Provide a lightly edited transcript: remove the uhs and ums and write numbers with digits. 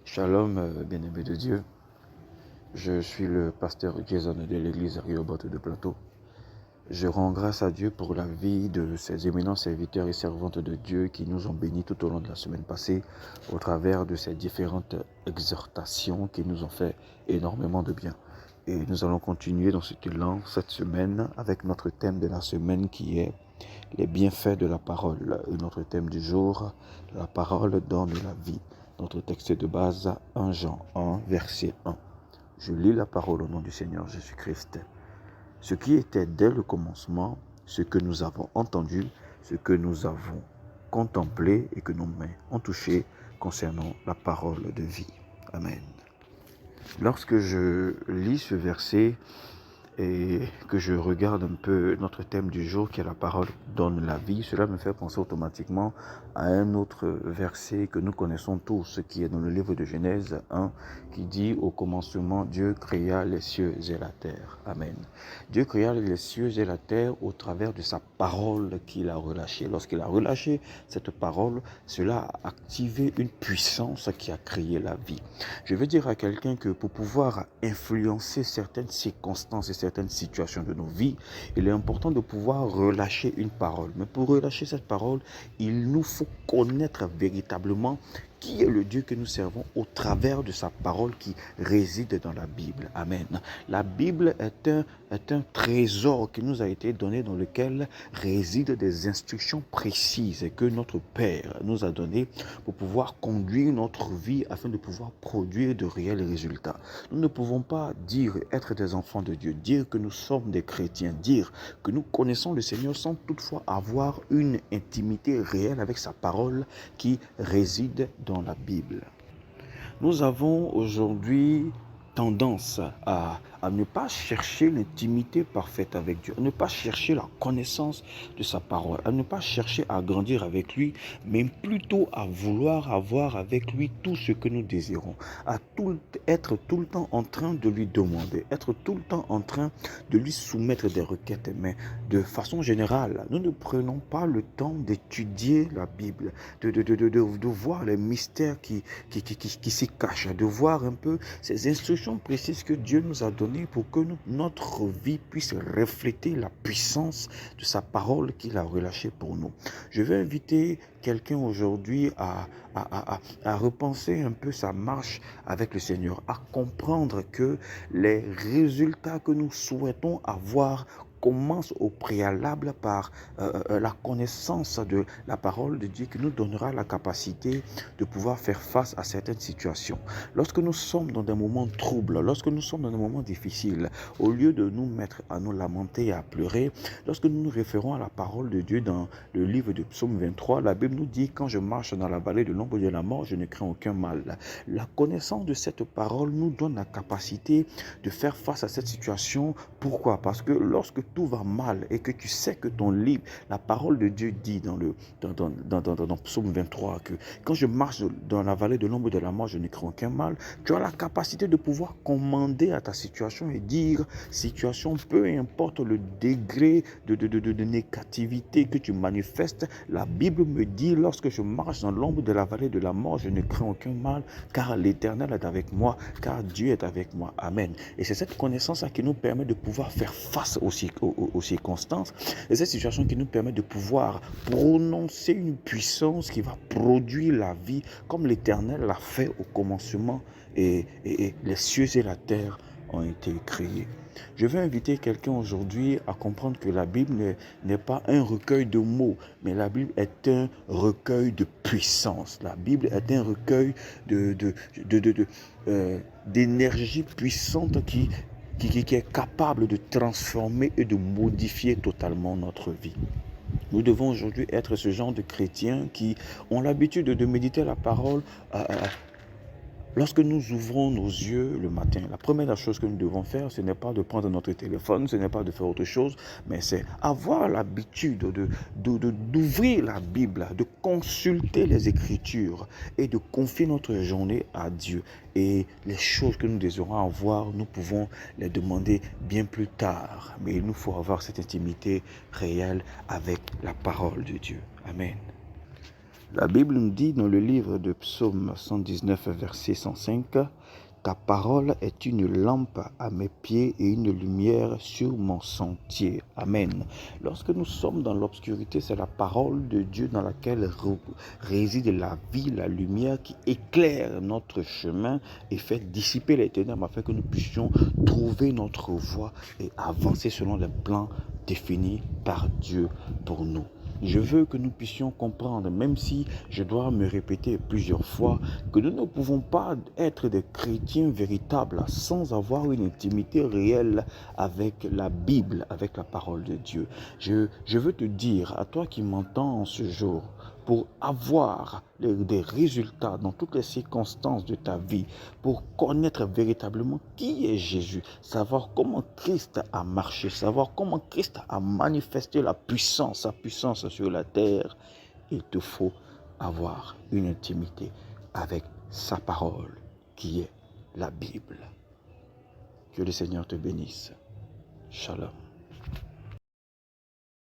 Shalom, bien-aimé de Dieu. Je suis le pasteur Jason de l'église Rehoboth de Plateau. Je rends grâce à Dieu pour la vie de ces éminents serviteurs et servantes de Dieu qui nous ont bénis tout au long de la semaine passée au travers de ces différentes exhortations qui nous ont fait énormément de bien. Et nous allons continuer dans ce élan cette semaine avec notre thème de la semaine qui est les bienfaits de la parole. Et notre thème du jour, la parole donne la vie. Notre texte de base, 1 Jean 1, verset 1. Je lis la parole au nom du Seigneur Jésus-Christ. Ce qui était dès le commencement, ce que nous avons entendu, ce que nous avons contemplé et que nos mains ont touché concernant la parole de vie. Amen. Lorsque je lis ce verset et que je regarde un peu notre thème du jour qui est la parole donne la vie, cela me fait penser automatiquement à un autre verset que nous connaissons tous, qui est dans le livre de Genèse 1, qui dit au commencement Dieu créa les cieux et la terre. Amen. Dieu créa les cieux et la terre au travers de sa parole qu'il a relâchée. Lorsqu'il a relâché cette parole, cela a activé une puissance qui a créé la vie. Je veux dire à quelqu'un que pour pouvoir influencer certaines circonstances et certaines situations de nos vies, il est important de pouvoir relâcher une parole. Mais pour relâcher cette parole, il nous faut connaître véritablement qui est le Dieu que nous servons au travers de sa parole qui réside dans la Bible. Amen. La Bible est un trésor qui nous a été donné dans lequel résident des instructions précises que notre Père nous a données pour pouvoir conduire notre vie afin de pouvoir produire de réels résultats. Nous ne pouvons pas dire être des enfants de Dieu, dire que nous sommes des chrétiens, dire que nous connaissons le Seigneur sans toutefois avoir une intimité réelle avec sa parole qui réside dans la Bible. Nous avons aujourd'hui tendance à ne pas chercher l'intimité parfaite avec Dieu, à ne pas chercher la connaissance de sa parole, à ne pas chercher à grandir avec lui, mais plutôt à vouloir avoir avec lui tout ce que nous désirons, être tout le temps en train de lui demander, être tout le temps en train de lui soumettre des requêtes. Mais de façon générale, nous ne prenons pas le temps d'étudier la Bible, de voir les mystères qui s'y cachent, de voir un peu ces instructions précises que Dieu nous a données pour que notre vie puisse refléter la puissance de sa parole qu'il a relâchée pour nous. Je vais inviter quelqu'un aujourd'hui à repenser un peu sa marche avec le Seigneur, à comprendre que les résultats que nous souhaitons avoir commence au préalable par la connaissance de la parole de Dieu qui nous donnera la capacité de pouvoir faire face à certaines situations. Lorsque nous sommes dans des moments troubles, lorsque nous sommes dans des moments difficiles, au lieu de nous mettre à nous lamenter et à pleurer, lorsque nous nous référons à la parole de Dieu dans le livre de Psaume 23, la Bible nous dit « Quand je marche dans la vallée de l'ombre de la mort, je ne crains aucun mal ». La connaissance de cette parole nous donne la capacité de faire face à cette situation. Pourquoi? Parce que lorsque tout va mal et que tu sais que ton livre, la parole de Dieu dit dans Psaume 23 que quand je marche dans la vallée de l'ombre de la mort, je ne crains aucun mal, tu as la capacité de pouvoir commander à ta situation et dire, situation, peu importe le degré de négativité que tu manifestes, la Bible me dit, lorsque je marche dans l'ombre de la vallée de la mort, je ne crains aucun mal, car l'Éternel est avec moi, car Dieu est avec moi. Amen. Et c'est cette connaissance qui nous permet de pouvoir faire face aux circonstances, et cette situation qui nous permet de pouvoir prononcer une puissance qui va produire la vie comme l'Éternel l'a fait au commencement et les cieux et la terre ont été créés. Je vais inviter quelqu'un aujourd'hui à comprendre que la Bible n'est pas un recueil de mots, mais la Bible est un recueil de puissance. La Bible est un recueil d'énergie puissante qui est capable de transformer et de modifier totalement notre vie. Nous devons aujourd'hui être ce genre de chrétiens qui ont l'habitude de méditer la parole lorsque nous ouvrons nos yeux le matin. La première chose que nous devons faire, ce n'est pas de prendre notre téléphone, ce n'est pas de faire autre chose, mais c'est avoir l'habitude d'ouvrir la Bible, de consulter les Écritures et de confier notre journée à Dieu. Et les choses que nous désirons avoir, nous pouvons les demander bien plus tard. Mais il nous faut avoir cette intimité réelle avec la parole de Dieu. Amen. La Bible nous dit dans le livre de Psaume 119, verset 105, « Ta parole est une lampe à mes pieds et une lumière sur mon sentier. » Amen. Lorsque nous sommes dans l'obscurité, c'est la parole de Dieu dans laquelle réside la vie, la lumière qui éclaire notre chemin et fait dissiper les ténèbres afin que nous puissions trouver notre voie et avancer selon les plans définis par Dieu pour nous. Je veux que nous puissions comprendre, même si je dois me répéter plusieurs fois, que nous ne pouvons pas être des chrétiens véritables sans avoir une intimité réelle avec la Bible, avec la parole de Dieu. Je veux te dire, à toi qui m'entends en ce jour, pour avoir des résultats dans toutes les circonstances de ta vie, pour connaître véritablement qui est Jésus, savoir comment Christ a marché, savoir comment Christ a manifesté sa puissance sur la terre, il te faut avoir une intimité avec sa parole qui est la Bible. Que le Seigneur te bénisse. Shalom.